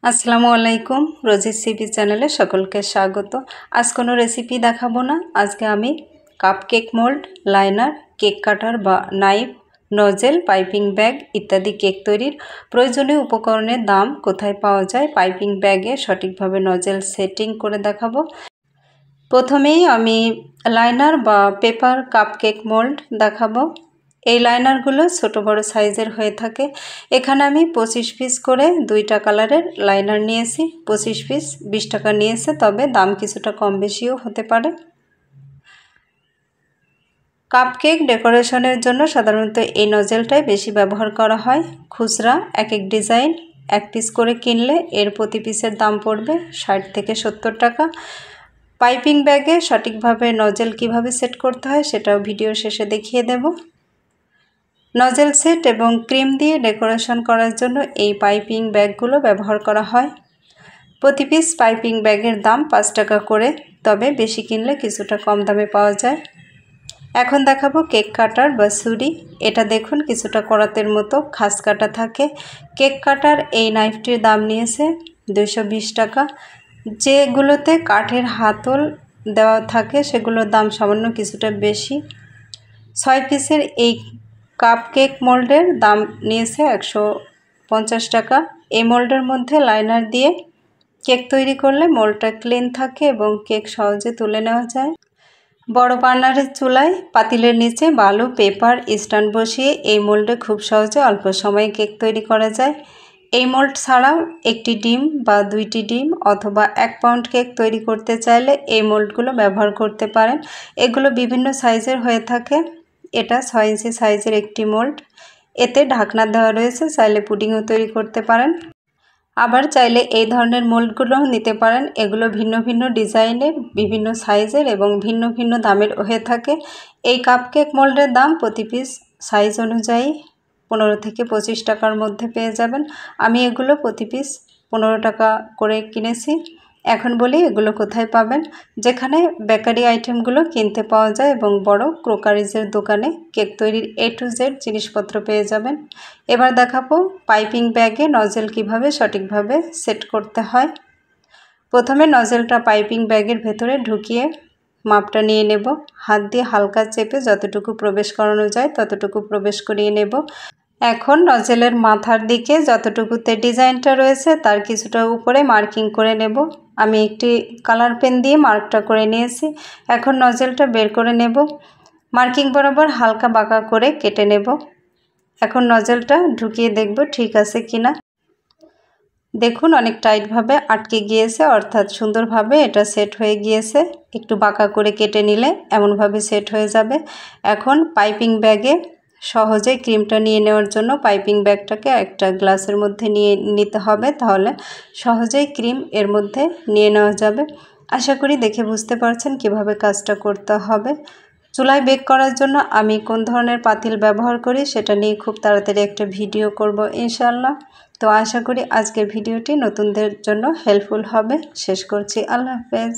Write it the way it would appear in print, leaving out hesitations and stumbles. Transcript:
আসসালামু আলাইকুম Rosie's CP চ্যানেলে সকলকে স্বাগত। আজ কোনো রেসিপি দেখাবো না। আজকে আমি কাপকেক মোল্ড, লাইনার, কেক কাটার বা নাইফ, নজেল, পাইপিং ব্যাগ ইত্যাদি কেক তৈরির প্রয়োজনীয় উপকরণের দাম কোথায় পাওয়া যায়, পাইপিং ব্যাগে সঠিকভাবে নজেল সেটিং করে দেখাবো। প্রথমেই আমি লাইনার বা পেপার কাপকেক মোল্ড দেখাবো। এই লাইনারগুলো ছোট বড় সাইজের হয়ে থাকে। এখানে আমি 25 পিস করে 2টা কালারের লাইনার নিয়েছি। 25 পিস 20 টাকা নিয়েছে, তবে দাম কিছুটা কম বেশিও হতে পারে। কাপকেক ডেকোরেশনের জন্য সাধারণত এই নজেলটাই বেশি ব্যবহার করা হয়। খুচরা এক এক ডিজাইন 1 পিস করে কিনলে এর প্রতি পিসের দাম পড়বে 60 থেকে 70 টাকা। পাইপিং ব্যাগে সঠিকভাবে নজেল কিভাবে সেট করতে হয় সেটাও ভিডিও শেষে দেখিয়ে দেব। নজেল সেট এবং ক্রিম দিয়ে ডেকোরেশন করার জন্য এই পাইপিং ব্যাগগুলো ব্যবহার করা হয়। প্রতি পিস পাইপিং ব্যাগের দাম 5 টাকা করে, তবে বেশি কিনলে কিছুটা কম দামে পাওয়া যায়। এখন দেখাবো কেক কাটার বা ছুরি। এটা দেখুন কিছুটা করাতের মতো খাস কাটা থাকে। কেক কাটার এই নাইফটির দাম নিয়েছে 220 টাকা। যেগুলোতে কাঠের হাতল দেওয়া থাকে সেগুলোর দাম সামান্য কিছুটা বেশি। 6 পিসের এই কাপকেক মোল্ডের দাম নিয়েছে 150 টাকা। এই মোল্ডের মধ্যে লাইনার দিয়ে কেক তৈরি করলে মোল্ডটা ক্লিন থাকে এবং কেক সহজে তুলে নেওয়া যায়। বড় বার্নারের চুলায় পাতিলের নিচে বালু, পেপার স্ট্যান্ড বসিয়ে এই মোল্ডে খুব সহজে অল্প সময়ে কেক তৈরি করা যায়। এই মোল্ড ছাড়াও একটি ডিম বা 2টি ডিম অথবা 1 পাউন্ড কেক তৈরি করতে চাইলে এই মোল্ডগুলো ব্যবহার করতে পারেন। এগুলো বিভিন্ন সাইজের হয়ে থাকে। এটা 6 ইঞ্চি সাইজের একটি মোল্ড। এতে ঢাকনা দেওয়া রয়েছে, চাইলে পুডিংও তৈরি করতে পারেন। আবার চাইলে এই ধরনের মোল্ডগুলো নিতে পারেন। এগুলো ভিন্ন ভিন্ন ডিজাইনের, বিভিন্ন সাইজের এবং ভিন্ন ভিন্ন দামের হয়ে থাকে। এই কাপকেক মোল্ডের দাম প্রতি পিস সাইজ অনুযায়ী 15 থেকে 25 টাকার মধ্যে পেয়ে যাবেন। আমি এগুলো প্রতি পিস 15 টাকা করে কিনেছি। এখন বলি এগুলো কোথায় পাবেন। যেখানে বেকারি আইটেমগুলো কিনতে পাওয়া যায় এবং বড় ক্রোকারিজের দোকানে কেক তৈরির A to Z জিনিসপত্র পেয়ে যাবেন। এবার দেখাবো পাইপিং ব্যাগে নজেল কিভাবে সঠিকভাবে সেট করতে হয়। প্রথমে নজেলটা পাইপিং ব্যাগের ভেতরে ঢুকিয়ে মাপটা নিয়ে নেব। হাত দিয়ে হালকা চেপে যতটুকু প্রবেশ করানো যায় ততটুকু প্রবেশ করিয়ে নেব। এখন নজেলের মাথার দিকে যতটুকুতে ডিজাইনটা রয়েছে তার কিছুটা উপরে মার্কিং করে নেব। আমি একটি কালার পেন দিয়ে মার্কটা করে নিয়েছি। এখন নজেলটা বের করে নেব। মার্কিং বরাবর হালকা বাঁকা করে কেটে নেব। এখন নজেলটা ঢুকিয়ে দেখব ঠিক আছে কিনা। দেখুন অনেক টাইটভাবে আটকে গিয়েছে, অর্থাৎ সুন্দরভাবে এটা সেট হয়ে গিয়েছে। একটু বাঁকা করে কেটে নিলে এমনভাবে সেট হয়ে যাবে। এখন পাইপিং ব্যাগে সহজে ক্রিমটা নিয়ে নেওয়ার জন্য পাইপিং ব্যাগটাকে একটা গ্লাসের মধ্যে নিয়ে নিতে হবে, তাহলে সহজেই ক্রিম এর মধ্যে নিয়ে নেওয়া যাবে। আশা করি দেখে বুঝতে পারছেন কিভাবে কাজটা করতে হবে। চুলায় বেক করার জন্য আমি কোন ধরনের পাতিল ব্যবহার করি সেটা নিয়ে খুব তাড়াতাড়ি একটা ভিডিও করব ইনশাআল্লাহ। তো আশা করি আজকের ভিডিওটি নতুনদের জন্য হেল্পফুল হবে। শেষ করছি। আল্লাহ হাফেজ।